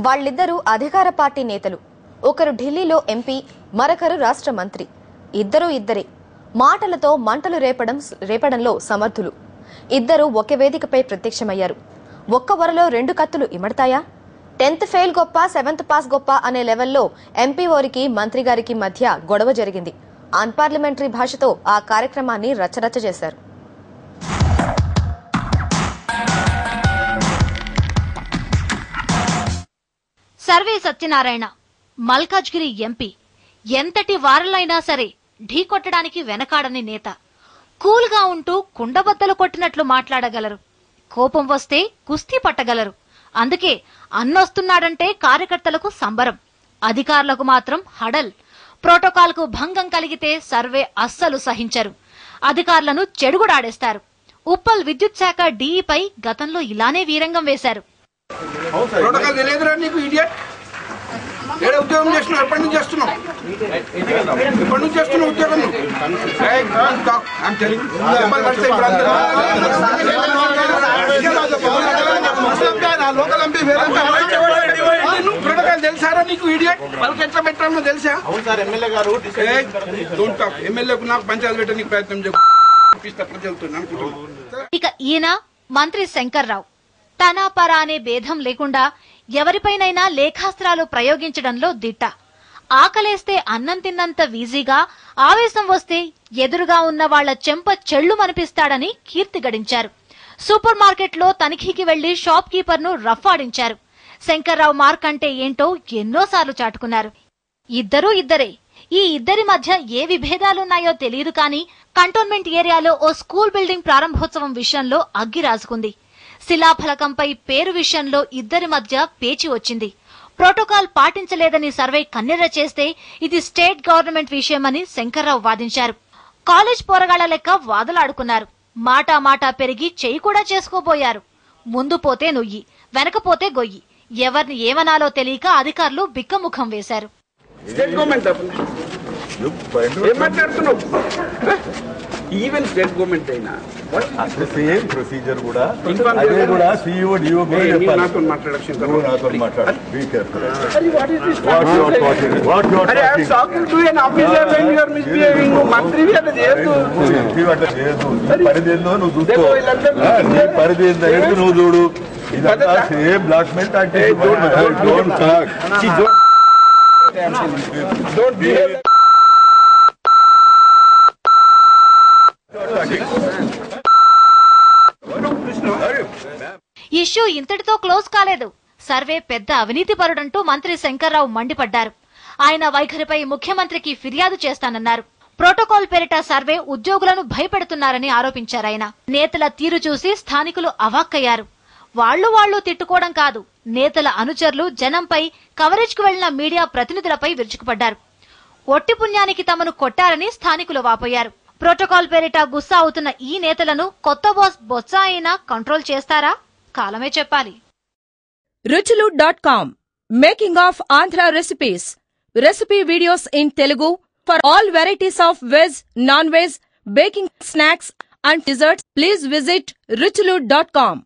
వాళ్ళిద్దరూ అధికార పార్టీ నేతలు. ఒకరు ఢిల్లీలో ఎంపీ, మరొకరు రాష్ట్ర మంత్రి. ఇద్దరే మాటలతో మంటలు రేపడంలో సమర్థులు. ఇద్దరు ఒకే వేదికపై ప్రత్యక్షమయ్యారు. ఒక్క వరలో రెండు కత్తులు ఇమడతాయా? 10th ఫెయిల్ గొప్ప, 7th పాస్ గొప్ప అనే లెవెల్లో ఎంపీ ఓరికి మంత్రి గారికి మధ్య గొడవ జరిగింది. అన్పార్లమెంటరీ భాషతో ఆ కార్యక్రమాన్ని రచ్చరచ్చ చేశారు. Survey Satyanarayana Malkajgiri MP. ఎంతటి వారలైనా సరే ఢీకొట్టడానికి వెనకాడని నేత. కూల్గా ఉంటూ కుండబద్దలు కొట్టినట్లు మాట్లాడగలరు. కోపం వస్తే కుస్తీ పట్టగలరు. అందుకే అన్నొస్తున్నాడంటే కార్యకర్తలకు సంబరం, అధికారులకు మాత్రం హడల్. ప్రోటోకాల్ కు భంగం కలిగితే సర్వే అస్సలు సహించరు. అధికారులను చెడుగుడాడేస్తారు. ఉప్పల్ విద్యుత్ శాఖ డీఈపై గతంలో ఇలానే వీరంగం వేశారు. ప్రోటోకాల్ తెలియదురా నీకు ఇడియట్? ఏడే ఉద్యోగం చేస్తున్నావు? ఎప్పటి నుంచి చేస్తున్నావు? ఉద్యోగం? ప్రోటోకాల్ తెలుసారా నీకు ఇడియట్? వాళ్ళకి ఎట్లా పెట్టాలో తెలుసా? ఎమ్మెల్యేకు నాకు పంచాయతీ పెట్టడానికి ప్రయత్నం చేస్తున్నాను. ఇక ఈయన మంత్రి శంకర్రావు. తన పరా అనే భేదం లేకుండా ఎవరిపైనైనా లేఖాస్త్రాలు ప్రయోగించడంలో దిట్ట. ఆకలేస్తే అన్నం తిన్నంత ఈజీగా, ఆవేశం వస్తే ఎదురుగా ఉన్న వాళ్ల చెంప చెళ్లుమనిపిస్తాడని కీర్తి గడించారు. సూపర్ మార్కెట్ లో తనిఖీకి వెళ్లి షాప్ కీపర్ ను రఫాడించారు. శంకర్రావు మార్క్ అంటే ఏంటో ఎన్నోసార్లు చాటుకున్నారు. ఇద్దరే. ఈ ఇద్దరి మధ్య ఏ విభేదాలున్నాయో తెలియదు కానీ కంటోన్మెంట్ ఏరియాలో ఓ స్కూల్ బిల్డింగ్ ప్రారంభోత్సవం విషయంలో అగ్గి రాజుకుంది. శిలాఫలకంపై పేరు విషయంలో ఇద్దరి మధ్య పేచి వచ్చింది. ప్రోటోకాల్ పాటించలేదని సర్వే కన్నెర్ర చేస్తే ఇది స్టేట్ గవర్నమెంట్ విషయమని శంకర్రావు వాదించారు. కాలేజ్ పోరగాళ్ల లెక్క వాదలాడుకున్నారు. మాటా పెరిగి చెయ్యి కూడా చేసుకోబోయారు. ముందు పోతే నొయ్యి, వెనకపోతే గొయ్యి. ఎవరిని ఏమనాలో తెలియక అధికారులు బిక్కముఖం వేశారు. ఈవెన్ స్టేట్ గవర్నమెంట్ అయినా సేమ్ ప్రొసీజర్ కూడా అదే కూడా సిఇఓ డిఓ నాతో మాట్లాడాలి. Be careful. అట్లా చేయదు. పరిధి ఏందో నువ్వు చూసుకో. పరిధి ఏందో నువ్వు చూడు. ఇదంతా సేమ్ బ్లాక్మెయిల్ ఇష్యూ ఇంతటితో క్లోజ్ కాలేదు. సర్వే పెద్ద అవినీతిపరుడంటూ మంత్రి శంకర్రావు మండిపడ్డారు. ఆయన వైఖరిపై ముఖ్యమంత్రికి ఫిర్యాదు చేస్తానన్నారు. ప్రోటోకాల్ పేరిట సర్వే ఉద్యోగులను భయపెడుతున్నారని ఆరోపించారాయన. నేతల తీరు చూసి స్థానికులు అవాక్కయ్యారు. వాళ్లు తిట్టుకోవడం కాదు, నేతల అనుచరులు జనంపై కవరేజ్ కు వెళ్లిన మీడియా ప్రతినిధులపై విరుచుకుపడ్డారు. ఒట్టి పుణ్యానికి తమను కొట్టారని స్థానికులు వాపోయారు. ప్రోటోకాల్ పేరిట గుస్సా అవుతున్న ఈ నేతలను కొత్త బాస్ బొత్స అయినా కంట్రోల్ చేస్తారా? కాలమే చెప్పాలి. ruchulu.com Making of Andhra recipes. Recipe videos in Telugu for all varieties of veg, non-veg, baking snacks and desserts. Please visit ruchulu.com.